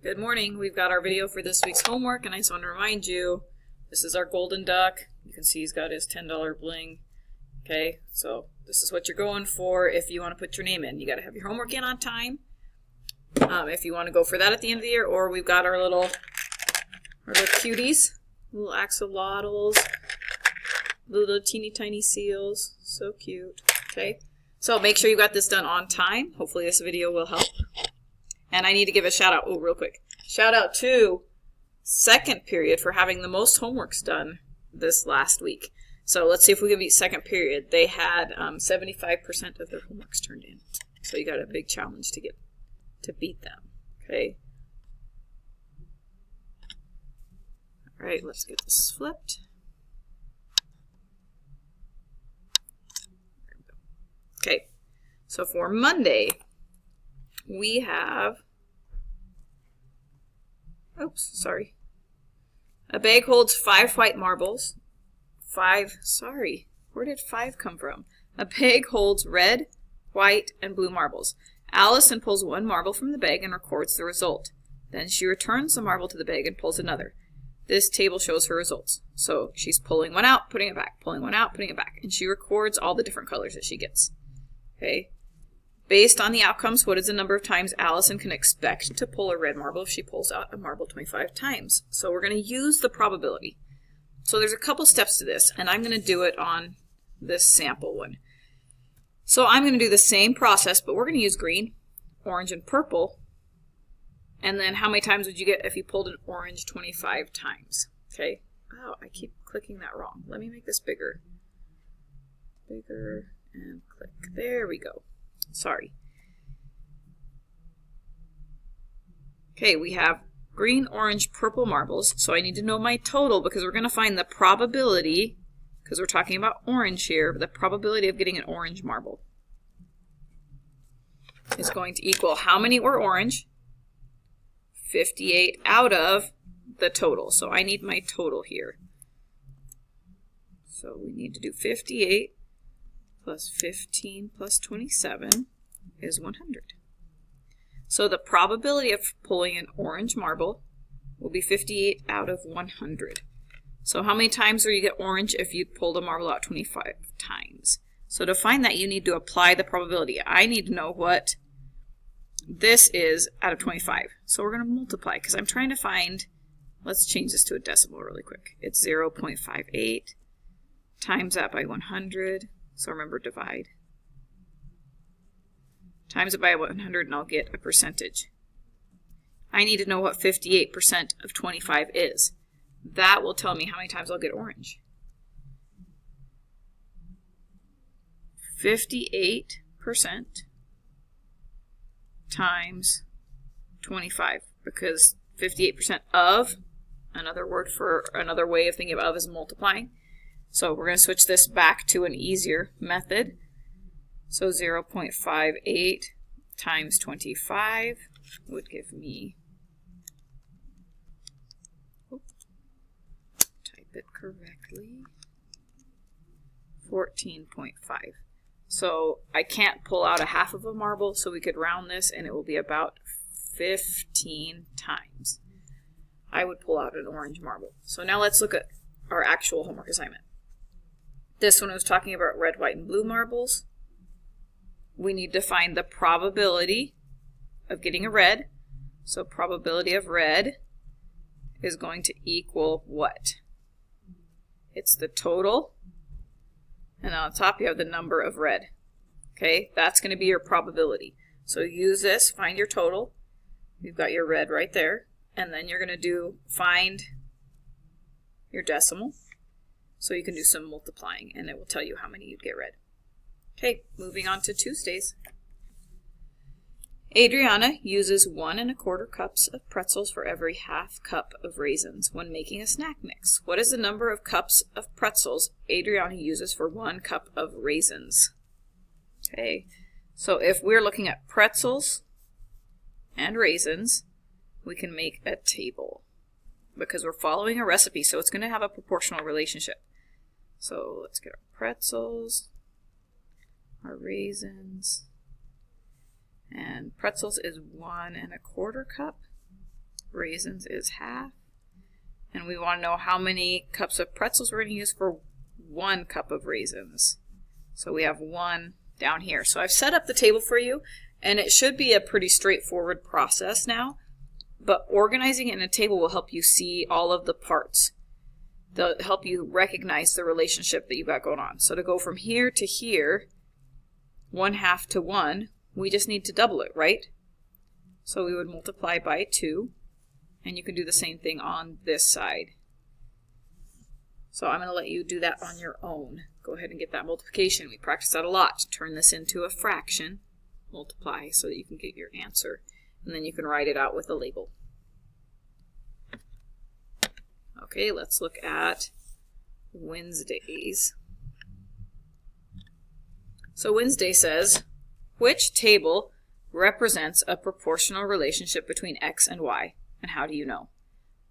Good morning. We've got our video for this week's homework, and I just want to remind you, this is our golden duck. You can see he's got his $10 bling. Okay, so this is what you're going for if you want to put your name in. You got to have your homework in on time. If you want to go for that at the end of the year, or we've got our little cuties, little axolotls, little teeny tiny seals, so cute. Okay, so make sure you got this done on time. Hopefully this video will help. And I need to give a shout out, real quick. Shout out to second period for having the most homeworks done this last week. So let's see if we can beat second period. They had 75% of their homeworks turned in. So you got a big challenge to beat them. Okay. All right, let's get this flipped. There we go. Okay. So for Monday, we have, a bag holds 5 white marbles. Where did 5 come from? A bag holds red, white, and blue marbles. Allison pulls 1 marble from the bag and records the result. Then she returns the marble to the bag and pulls another. This table shows her results. So she's pulling one out, putting it back, pulling one out, putting it back, and she records all the different colors that she gets. Okay. Based on the outcomes, what is the number of times Allison can expect to pull a red marble if she pulls out a marble 25 times? So we're going to use the probability. So there's a couple steps to this, and I'm going to do it on this sample one. So I'm going to do the same process, but we're going to use green, orange, and purple. And then how many times would you get if you pulled an orange 25 times? Okay. Oh, I keep clicking that wrong. Let me make this bigger. Bigger, and click. There we go. Sorry. Okay, we have green, orange, purple marbles. So I need to know my total because we're going to find the probability, because we're talking about orange here, the probability of getting an orange marble is going to equal how many were orange? 58 out of the total. So I need my total here. So we need to do 58 plus 15 plus 27 is 100. So the probability of pulling an orange marble will be 58 out of 100. So how many times will you get orange if you pulled a marble out 25 times? So to find that, you need to apply the probability. I need to know what this is out of 25. So we're going to multiply because I'm trying to find, let's change this to a decimal really quick. It's 0.58 times that by 100. So remember, divide. Times it by 100 and I'll get a percentage. I need to know what 58% of 25 is. That will tell me how many times I'll get orange. 58% times 25, because 58% of, another way of thinking of is multiplying. So we're going to switch this back to an easier method. So 0.58 times 25 would give me, type it correctly, 14.5. So I can't pull out a half of a marble, so we could round this and it will be about 15 times I would pull out an orange marble. So now let's look at our actual homework assignment. This one was talking about red, white, and blue marbles. We need to find the probability of getting a red. So probability of red is going to equal what? It's the total. And on the top you have the number of red. Okay, that's going to be your probability. So use this, find your total. You've got your red right there. And then you're going to find your decimal. So you can do some multiplying, and it will tell you how many you'd get red. Okay, moving on to Tuesdays. Adriana uses 1 1/4 cups of pretzels for every ½ cup of raisins when making a snack mix. What is the number of cups of pretzels Adriana uses for 1 cup of raisins? Okay, so if we're looking at pretzels and raisins, we can make a table because we're following a recipe, so it's going to have a proportional relationship. So let's get our pretzels, our raisins, and pretzels is 1 1/4 cup. raisins is half. And we want to know how many cups of pretzels we're going to use for 1 cup of raisins. So we have 1 down here. So I've set up the table for you, and it should be a pretty straightforward process now. But organizing it in a table will help you see all of the parts. They'll help you recognize the relationship that you've got going on. So to go from here to here, 1/2 to 1, we just need to double it, right? So we would multiply by 2, and you can do the same thing on this side. So I'm going to let you do that on your own. Go ahead and get that multiplication. We practice that a lot. Turn this into a fraction, multiply, so that you can get your answer. And then you can write it out with a label. Okay, let's look at Wednesdays. So Wednesday says, which table represents a proportional relationship between x and y, and how do you know?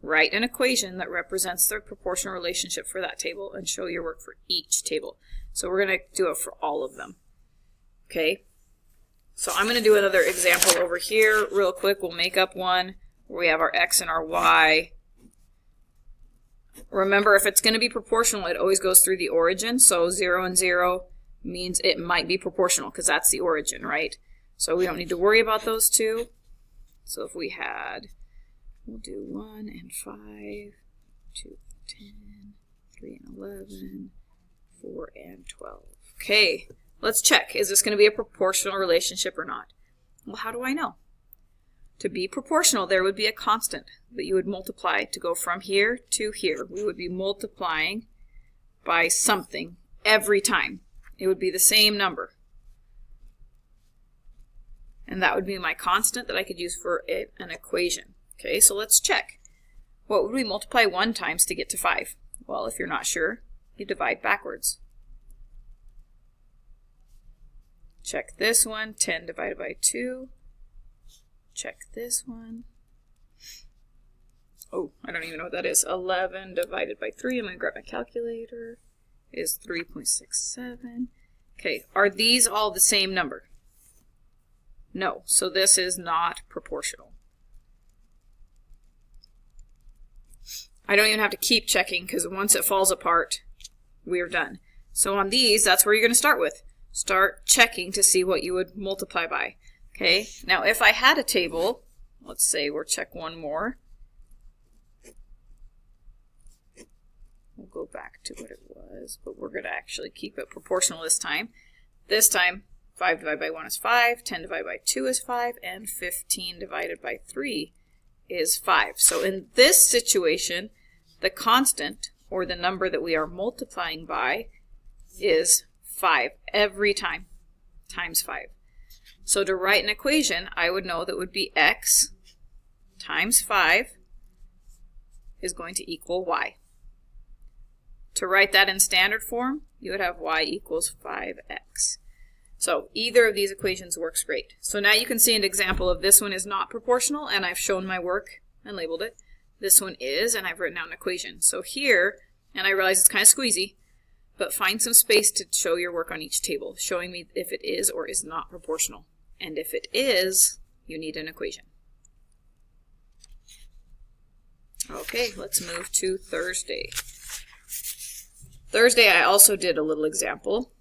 Write an equation that represents the proportional relationship for that table and show your work for each table. So we're going to do it for all of them. Okay, so I'm going to do another example over here real quick. We'll make up one where we have our x and our y. Remember, if it's going to be proportional, it always goes through the origin. So 0 and 0 means it might be proportional because that's the origin, right? So we don't need to worry about those two. So if we had, we'll do 1 and 5, 2 and 10, 3 and 11, 4 and 12. Okay, let's check. Is this going to be a proportional relationship or not? Well, how do I know? To be proportional, there would be a constant that you would multiply to go from here to here. We would be multiplying by something every time. It would be the same number. And that would be my constant that I could use for an equation. Okay, so let's check. What would we multiply 1 times to get to 5? Well, if you're not sure, you divide backwards. Check this one, 10 divided by 2. Check this one. Oh, I don't even know what that is. 11 divided by 3. I'm going to grab my calculator. Is 3.67. Okay, are these all the same number? No, so this is not proportional. I don't even have to keep checking because once it falls apart, we're done. So on these, that's where you're going to start with. Start checking to see what you would multiply by. Okay, now if I had a table, let's say we'll check one more. We'll go back to what it was, but we're going to actually keep it proportional this time. This time, 5 divided by 1 is 5, 10 divided by 2 is 5, and 15 divided by 3 is 5. So in this situation, the constant, or the number that we are multiplying by, is 5 every time, times 5. So to write an equation, I would know that would be x times 5 is going to equal y. To write that in standard form, you would have y equals 5x. So either of these equations works great. So now you can see an example of this one is not proportional, and I've shown my work and labeled it. This one is, and I've written out an equation. So here, and I realize it's kind of squeezy, but find some space to show your work on each table, showing me if it is or is not proportional. And if it is, you need an equation. Okay, let's move to Thursday. Thursday, I also did a little example.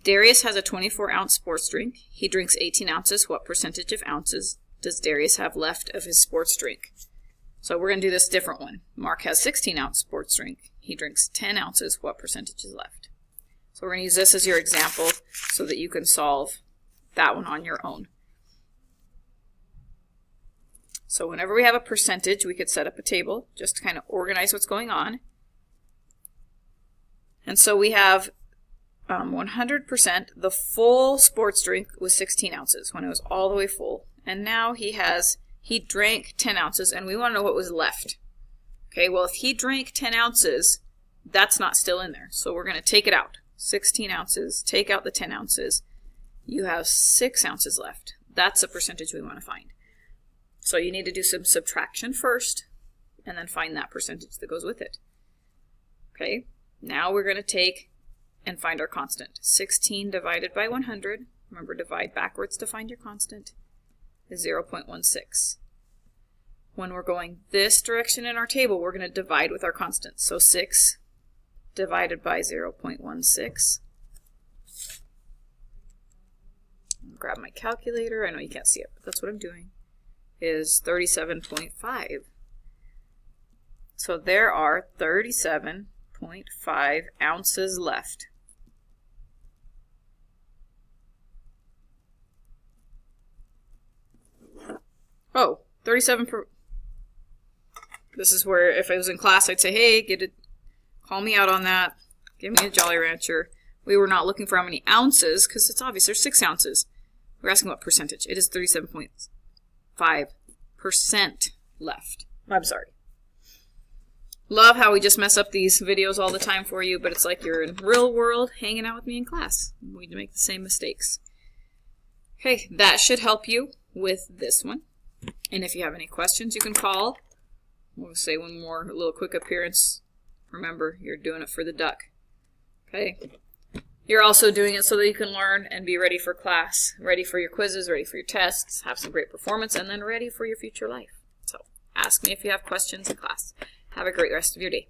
Darius has a 24-ounce sports drink. He drinks 18 ounces. What percentage of ounces does Darius have left of his sports drink? So we're going to do this different one. Mark has 16-ounce sports drink. He drinks 10 ounces. What percentage is left? So we're going to use this as your example so that you can solve that one on your own. So whenever we have a percentage, we could set up a table just to kind of organize what's going on. And so we have 100%, the full sports drink was 16 ounces when it was all the way full. And now he drank 10 ounces, and we want to know what was left. Okay, well, if he drank 10 ounces, that's not still in there. So we're going to take it out. 16 ounces, take out the 10 ounces. You have 6 ounces left. That's the percentage we want to find. So you need to do some subtraction first, and then find that percentage that goes with it. Okay, now we're going to take and find our constant. 16 divided by 100, remember divide backwards to find your constant, is 0.16. when we're going this direction in our table, we're going to divide with our constant. So 6 divided by 0.16. Grab my calculator. I know you can't see it, but that's what I'm doing. Is 37.5. So there are 37.5 ounces left. Oh, 37 per... This is where if I was in class, I'd say, hey, call me out on that. Give me a Jolly Rancher. We were not looking for how many ounces, because it's obvious there's 6 ounces. We're asking what percentage. It is 37.5% left. I'm sorry. Love how we just mess up these videos all the time for you, but it's like you're in real world hanging out with me in class. We make the same mistakes. Okay, that should help you with this one. And if you have any questions, you can call. We'll say one more little quick appearance. Remember, you're doing it for the duck. Okay. You're also doing it so that you can learn and be ready for class, ready for your quizzes, ready for your tests, have some great performance, and then ready for your future life. So ask me if you have questions in class. Have a great rest of your day.